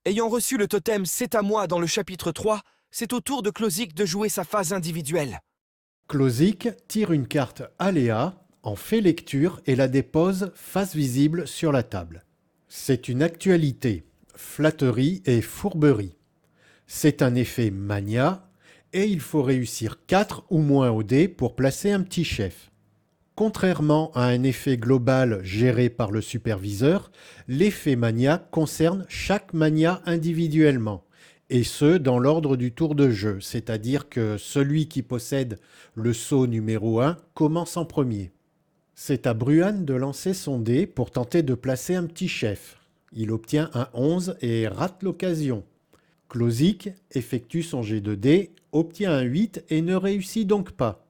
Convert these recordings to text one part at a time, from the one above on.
Ayant reçu le totem C'est à moi dans le chapitre 3, c'est au tour de Klosik de jouer sa phase individuelle. Klosik tire une carte aléa, en fait lecture et la dépose face visible sur la table. C'est une actualité, flatterie et fourberie. C'est un effet mania et il faut réussir 4 ou moins au dé pour placer un petit chef. Contrairement à un effet global géré par le superviseur, l'effet mania concerne chaque mania individuellement, et ce dans l'ordre du tour de jeu, c'est-à-dire que celui qui possède le sceau numéro 1 commence en premier. C'est à Bruhan de lancer son dé pour tenter de placer un petit chef. Il obtient un 11 et rate l'occasion. Klosik effectue son jet de dés, obtient un 8 et ne réussit donc pas.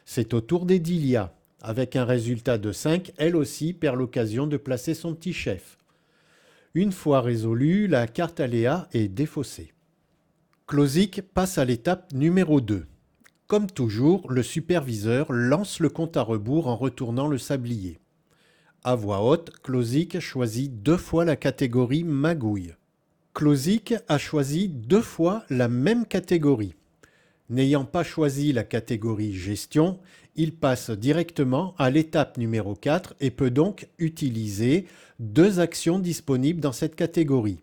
C'est au tour d'Edilia. Avec un résultat de 5, elle aussi perd l'occasion de placer son petit chef. Une fois résolue, la carte aléa est défaussée. Klosik passe à l'étape numéro 2. Comme toujours, le superviseur lance le compte à rebours en retournant le sablier. À voix haute, Klosik choisit 2 fois la catégorie magouille. Klosik a choisi 2 fois la même catégorie. N'ayant pas choisi la catégorie gestion, il passe directement à l'étape numéro 4 et peut donc utiliser 2 actions disponibles dans cette catégorie.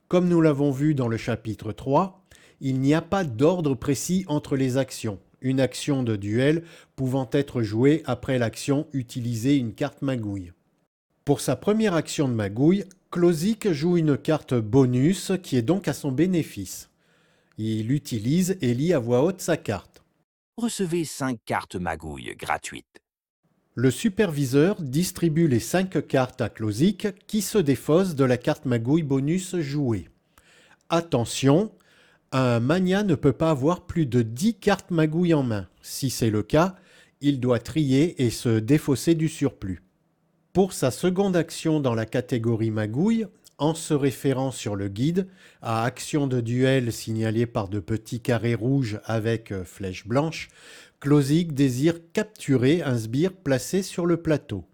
Comme nous l'avons vu dans le chapitre 3, il n'y a pas d'ordre précis entre les actions, une action de duel pouvant être jouée après l'action utiliser une carte magouille. Pour sa première action de magouille, Klosik joue une carte bonus qui est donc à son bénéfice. Il utilise et lit à voix haute sa carte. Recevez 5 cartes magouilles gratuites. Le superviseur distribue les 5 cartes à Klosik qui se défausse de la carte magouille bonus jouée. Attention, un mania ne peut pas avoir plus de 10 cartes magouilles en main. Si c'est le cas, il doit trier et se défausser du surplus. Pour sa seconde action dans la catégorie magouille, en se référant sur le guide à action de duel signalée par de petits carrés rouges avec flèche blanche, Klosik désire capturer un sbire placé sur le plateau.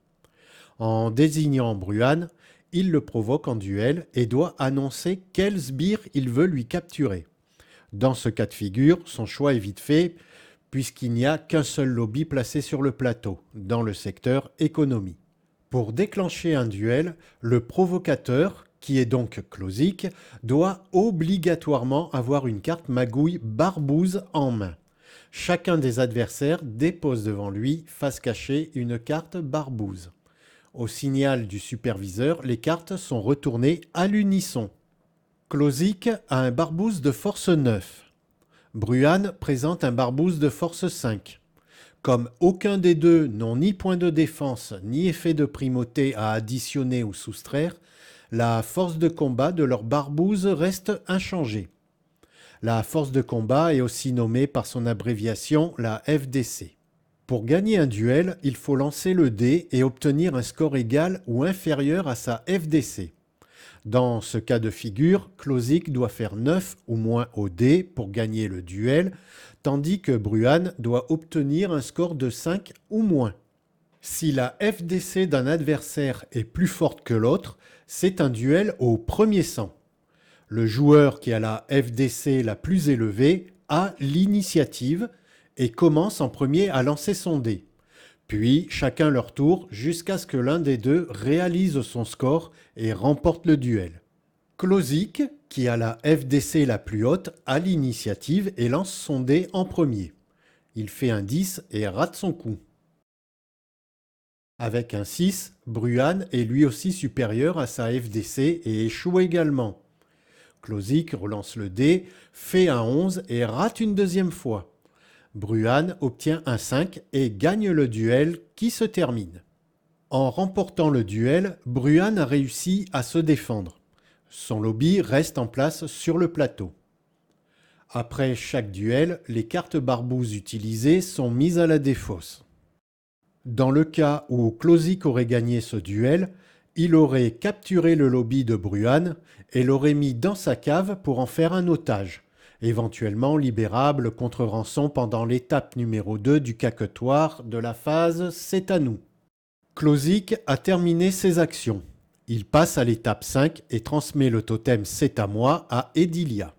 En désignant Bruhan, il le provoque en duel et doit annoncer quel sbire il veut lui capturer. Dans ce cas de figure, son choix est vite fait puisqu'il n'y a qu'un seul lobby placé sur le plateau, dans le secteur économie. Pour déclencher un duel, le provocateur, qui est donc Klosik, doit obligatoirement avoir une carte magouille barbouze en main. Chacun des adversaires dépose devant lui, face cachée, une carte barbouze. Au signal du superviseur, les cartes sont retournées à l'unisson. Klosik a un barbouze de force 9. Bruhan présente un barbouze de force 5. Comme aucun des deux n'ont ni point de défense ni effet de primauté à additionner ou soustraire, la force de combat de leur barbouze reste inchangée. La force de combat est aussi nommée par son abréviation la FDC. Pour gagner un duel, il faut lancer le dé et obtenir un score égal ou inférieur à sa FDC. Dans ce cas de figure, Klosik doit faire 9 ou moins au dé pour gagner le duel, tandis que Bruhan doit obtenir un score de 5 ou moins. Si la FDC d'un adversaire est plus forte que l'autre, c'est un duel au premier sang. Le joueur qui a la FDC la plus élevée a l'initiative et commence en premier à lancer son dé. Puis chacun leur tour jusqu'à ce que l'un des deux réalise son score et remporte le duel. Klosik, qui a la FDC la plus haute, a l'initiative et lance son dé en premier. Il fait un 10 et rate son coup. Avec un 6, Bruhan est lui aussi supérieur à sa FDC et échoue également. Klosik relance le dé, fait un 11 et rate une deuxième fois. Bruhan obtient un 5 et gagne le duel qui se termine. En remportant le duel, Bruhan a réussi à se défendre. Son lobby reste en place sur le plateau. Après chaque duel, les cartes barbouzes utilisées sont mises à la défausse. Dans le cas où Klosik aurait gagné ce duel, il aurait capturé le lobby de Bruhan et l'aurait mis dans sa cave pour en faire un otage, éventuellement libérable contre rançon pendant l'étape numéro 2 du caquetoire de la phase C'est à nous. Klosik a terminé ses actions. Il passe à l'étape 5 et transmet le totem C'est à moi à Edilia.